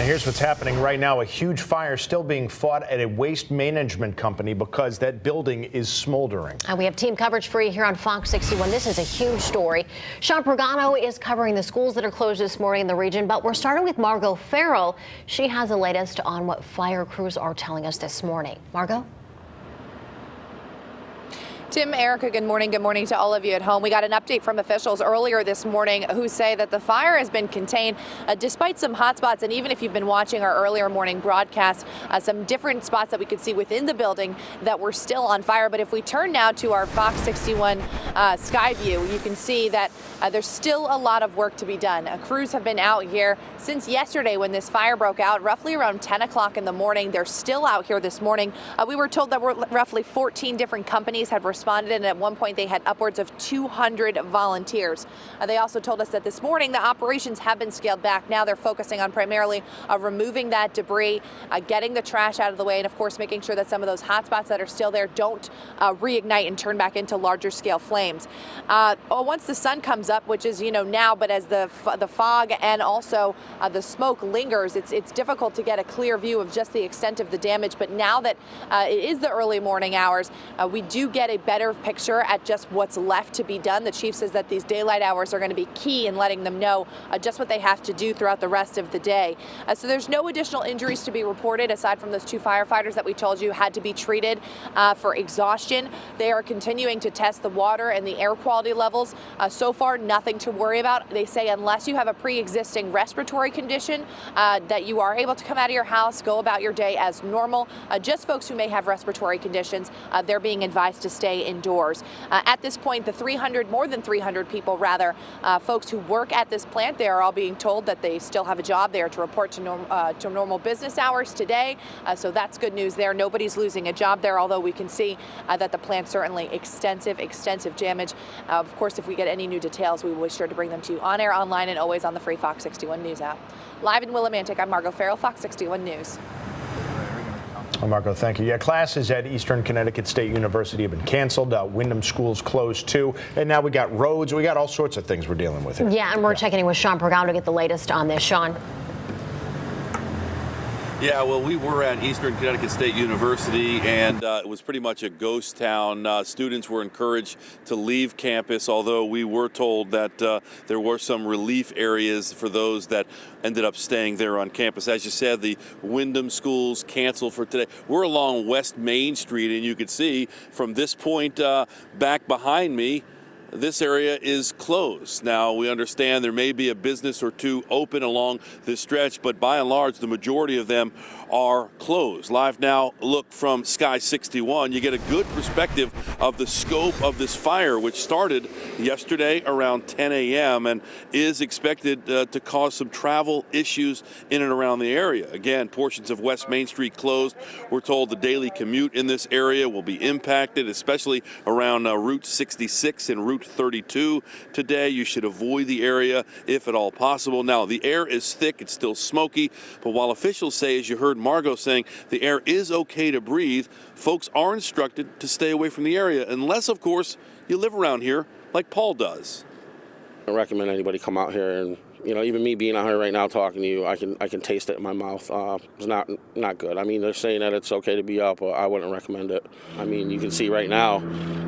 Here's what's happening right now. A huge fire still being fought at a waste management company because that building is smoldering. We have team coverage for you here on Fox 61. This is a huge story. Sean Pagano is covering the schools that are closed this morning in the region, but we're starting with Margot Farrell. She has the latest on what fire crews are telling us this morning. Margot? Tim, Erica, good morning. Good morning to all of you at home. We got an update from officials earlier this morning who say that the fire has been contained despite some hot spots. And even if you've been watching our earlier morning broadcast, some different spots that we could see within the building that were still on fire. But if we turn now to our Fox 61 sky view, you can see that there's still a lot of work to be done. Crews have been out here since yesterday when this fire broke out, roughly around 10 o'clock in the morning. They're still out here this morning. We were told that roughly 14 different companies had responded, and at one point they had upwards of 200 volunteers. They also told us that this morning the operations have been scaled back. Now they're focusing on primarily removing that debris, getting the trash out of the way, and of course making sure that some of those hot spots that are still there don't reignite and turn back into larger scale flames. Once the sun comes up, which is now, but as the fog and also the smoke lingers, it's difficult to get a clear view of just the extent of the damage. But now that it is the early morning hours, we do get a better picture at just what's left to be done. The chief says that these daylight hours are going to be key in letting them know just what they have to do throughout the rest of the day. So there's no additional injuries to be reported aside from those two firefighters that we told you had to be treated for exhaustion. They are continuing to test the water and the air quality levels. So far, nothing to worry about. They say unless you have a pre-existing respiratory condition, that you are able to come out of your house, go about your day as normal. Just folks who may have respiratory conditions, they're being advised to stay indoors. At this point, more than 300 people, folks who work at this plant, they are all being told that they still have a job. They are to report to normal business hours today. So that's good news there. Nobody's losing a job there, although we can see that the plant certainly extensive damage. Of course, if we get any new details, we will be sure to bring them to you on air, online, and always on the free Fox 61 News app. Live in Willimantic, I'm Margot Farrell, Fox 61 News. Oh, Marco, thank you. Yeah, classes at Eastern Connecticut State University have been canceled. Wyndham schools closed too. And now we got roads. We got all sorts of things we're dealing with here. Yeah, and we're checking in with Sean Pagano to get the latest on this. Sean. Yeah, well, we were at Eastern Connecticut State University, and it was pretty much a ghost town. Students were encouraged to leave campus, although we were told that there were some relief areas for those that ended up staying there on campus. As you said, the Wyndham schools canceled for today. We're along West Main Street, and you can see from this point back behind me, this area is closed. Now, we understand there may be a business or two open along this stretch, but by and large, the majority of them are closed. Live now look from Sky 61. You get a good perspective of the scope of this fire, which started yesterday around 10 a.m. and is expected to cause some travel issues in and around the area. Again, portions of West Main Street closed. We're told the daily commute in this area will be impacted, especially around Route 66 and Route 32 today. You should avoid the area if at all possible. Now, the air is thick. It's still smoky. But while officials say, as you heard Margot saying, the air is okay to breathe, folks are instructed to stay away from the area, unless, of course, you live around here like Paul does. I recommend anybody come out here, and even me being out here right now talking to you, I can taste it in my mouth. It's not good. I mean, they're saying that it's okay to be out, but I wouldn't recommend it. I mean, you can see right now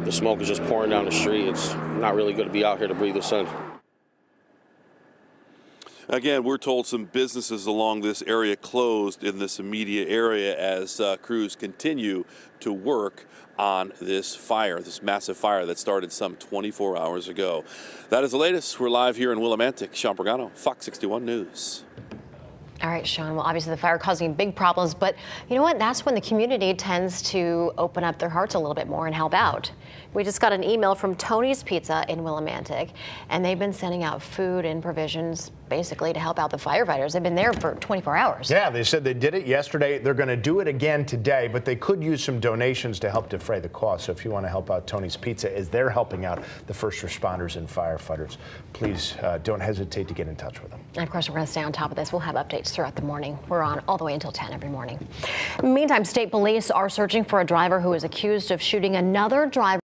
the smoke is just pouring down the street. It's not really good to be out here to breathe this in. Again, we're told some businesses along this area closed in this immediate area as crews continue to work on this fire, this massive fire that started some 24 hours ago. That is the latest. We're live here in Willimantic. Sean Pagano, Fox 61 News. All right, Sean. Well, obviously the fire causing big problems, but you know what? That's when the community tends to open up their hearts a little bit more and help out. We just got an email from Tony's Pizza in Willimantic, and they've been sending out food and provisions basically to help out the firefighters. They've been there for 24 hours. Yeah, they said they did it yesterday. They're going to do it again today, but they could use some donations to help defray the cost. So if you want to help out Tony's Pizza as they're helping out the first responders and firefighters, please don't hesitate to get in touch with them. And of course, we're going to stay on top of this. We'll have updates throughout the morning. We're on all the way until 10 every morning. Meantime, state police are searching for a driver who is accused of shooting another driver